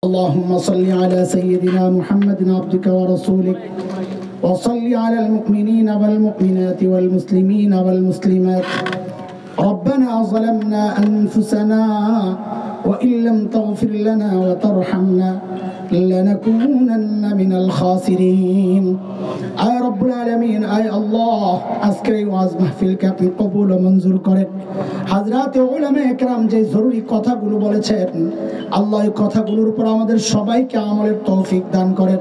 اللهم صل على سيدنا محمد عبدك ورسولك وصل على المؤمنين والمؤمنات والمسلمين والمسلمات. ربنا ظلمنا أنفسنا وإن لم تغفر لنا وترحمنا لنكونن من الخاسرين. আয় রব্বুল আলামিন, আয় আল্লাহ, আজকের এই ওয়াজ মাহফিলকে আপনি কবুল ও মঞ্জুর করেন। হযরতে উলামায়ে কেরাম যে জরুরি কথাগুলো বলেছেন, আল্লাহ এই কথাগুলোর উপর আমাদের সবাইকে আমলের তৌফিক দান করেন।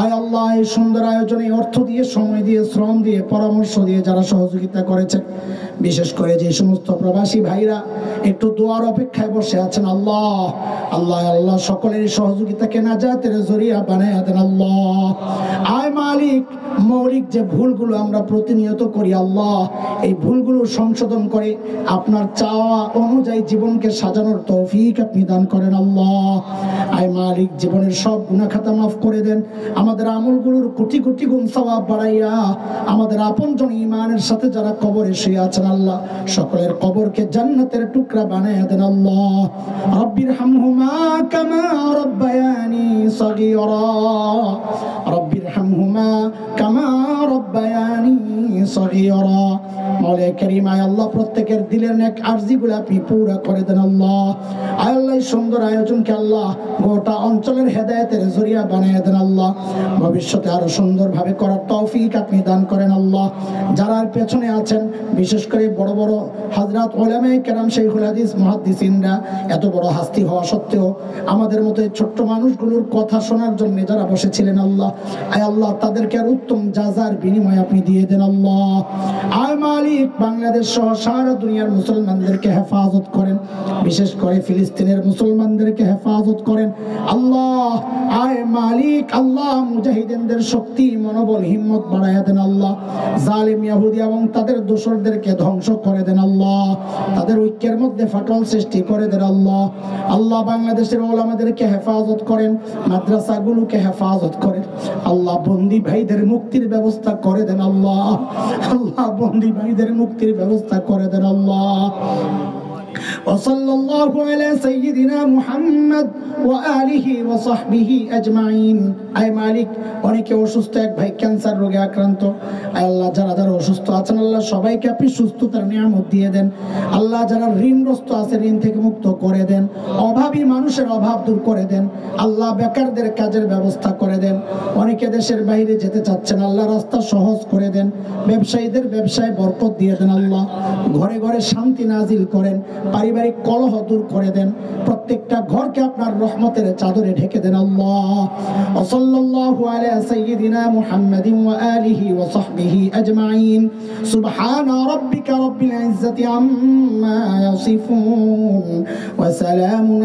আয় আল্লাহ, এই সুন্দর আয়োজনে অর্থ দিয়ে, সময় দিয়ে, শ্রম দিয়ে, পরামর্শ দিয়ে যারা সহযোগিতা করেছেন, বিশেষ করে যে সমস্ত প্রবাসী ভাইরা একটু দোয়ার অপেক্ষায় বসে আছেন, আল্লাহ আল্লাহ আল্লাহ সকলের সহযোগিতাকে নাজাতের জরিয়া বানায়া দেন আল্লাহ। আয় মালিক, মৌলিক যে ভুলগুলো আমরা প্রতিনিয়ত করি, আল্লাহ এই ভুলগুলো সংশোধন করে আপনার চাওয়া অনুযায়ী জীবনকে সাজানোর তৌফিক আপনি দান করেন আল্লাহ। আয় মালিক, জীবনের সব গুনাহ খাতা মাফ করে দেন, আমাদের আমলগুলোর কোটি কোটি গুণ সওয়াব বাড়াইয়া আমাদের আপনজন ঈমানের সাথে যারা কবরে শুয়ে আছেন, আল্লাহ সকলের কবরকে জান্নাতের টুকরা বানায়া দেন আল্লাহ। রব্বিরহামহুমা কামা রব্বায়ানি সগীরা, রব্বিরহামহুমা কামা রব্বায়ানি সগীরা। মওলা কারীম, আয় আল্লাহ প্রত্যেকের দিলের নেক আরজিগুলো আপনি পুরা করে দেন আল্লাহ। আয় আল্লাহ এই সুন্দর আয়োজনকে আল্লাহ গোটা অঞ্চলের হেদায়েতের জরিয়া বানিয়ে দেন আল্লাহ। ভবিষ্যতে আরো সুন্দরভাবে করার তৌফিক আপনি দান করেন আল্লাহ। যারা পেছনে আছেন, বিশেষ করে বড় বড় হযরত উলামায়ে কেরাম, শাইখুল হাদিস, মুহাদ্দিসিনরা এত বড় হাস্তি হওয়া সত্ত্বেও আমাদের মতো এই ছোট্ট মানুষগুলোর কথা শোনার জন্য যারা বসেছিলেন, আল্লাহ আয় আল্লাহ তাদেরকে আর উত্তম জাযার বিনিময় আপনি দিয়ে দেন আল্লাহ। আয় মালিক, বাংলাদেশ সহ সারা দুনিয়ার মুসলমানদেরকে হেফাজত করেন, বিশেষ করে ফিলিস্তিনের মুসলমানদেরকে হেফাজত করেন আল্লাহ। আয় মালিক, আল্লাহ মুজাহিদিনদের শক্তি, মনোবল, হিম্মত বাড়ায়া দেন আল্লাহ। জালিম ইহুদি এবং তাদের দোসরদেরকে ধ্বংস করে দেন আল্লাহ, তাদের ঐক্যের মধ্যে ফাটল সৃষ্টি করে দেন আল্লাহ। আল্লাহ বাংলাদেশের উলামাদেরকে হেফাজত করেন, মাদ্রাসাগুলোকে হেফাজত করেন আল্লাহ। বন্দী ভাইদের মুক্তির ব্যবস্থা করে দেন আল্লাহ। আল্লাহ বন্দী ভাইদের মুক্তির ব্যবস্থা করে দেন আল্লাহ। وصلى الله على سيدنا محمد وآله وصحبه أجمعين. আয় মালিক, অনেকে অসুস্থ, এক ভাই ক্যান্সার রোগে আক্রান্ত, আল্লাহ যারা যারা অসুস্থ আছেন, আল্লাহ সবাইকে আপনি সুস্থতার নিয়ামত দিয়ে দেন আল্লাহ। যারা ঋণগ্রস্ত আছে, ঋণ থেকে মুক্ত করে দেন, অভাবী মানুষের অভাব দূর করে দেন আল্লাহ। বেকারদের কাজের ব্যবস্থা করে দেন, অনেকে দেশের বাইরে যেতে চাচ্ছেন, আল্লাহ রাস্তা সহজ করে দেন, ব্যবসায়ীদের ব্যবসায় বরকত দিয়ে দেন আল্লাহ। ঘরে ঘরে শান্তি নাজিল করেন, পারিবারিক কলহ দূর করে দেন, প্রত্যেকটা ঘরকে আপনার রহমতের চাদরে ঢেকে দেন আল্লাহ। সাল্লাল্লাহু আলা সাইয়্যিদিনা মুহাম্মাদিন ওয়া আলিহি ওয়া সাহবিহি আজমাইন। সুবহানা রাব্বিকা রাব্বিল ইজ্জাতি আম্মা ইয়াসিফুন ওয়া সালামুন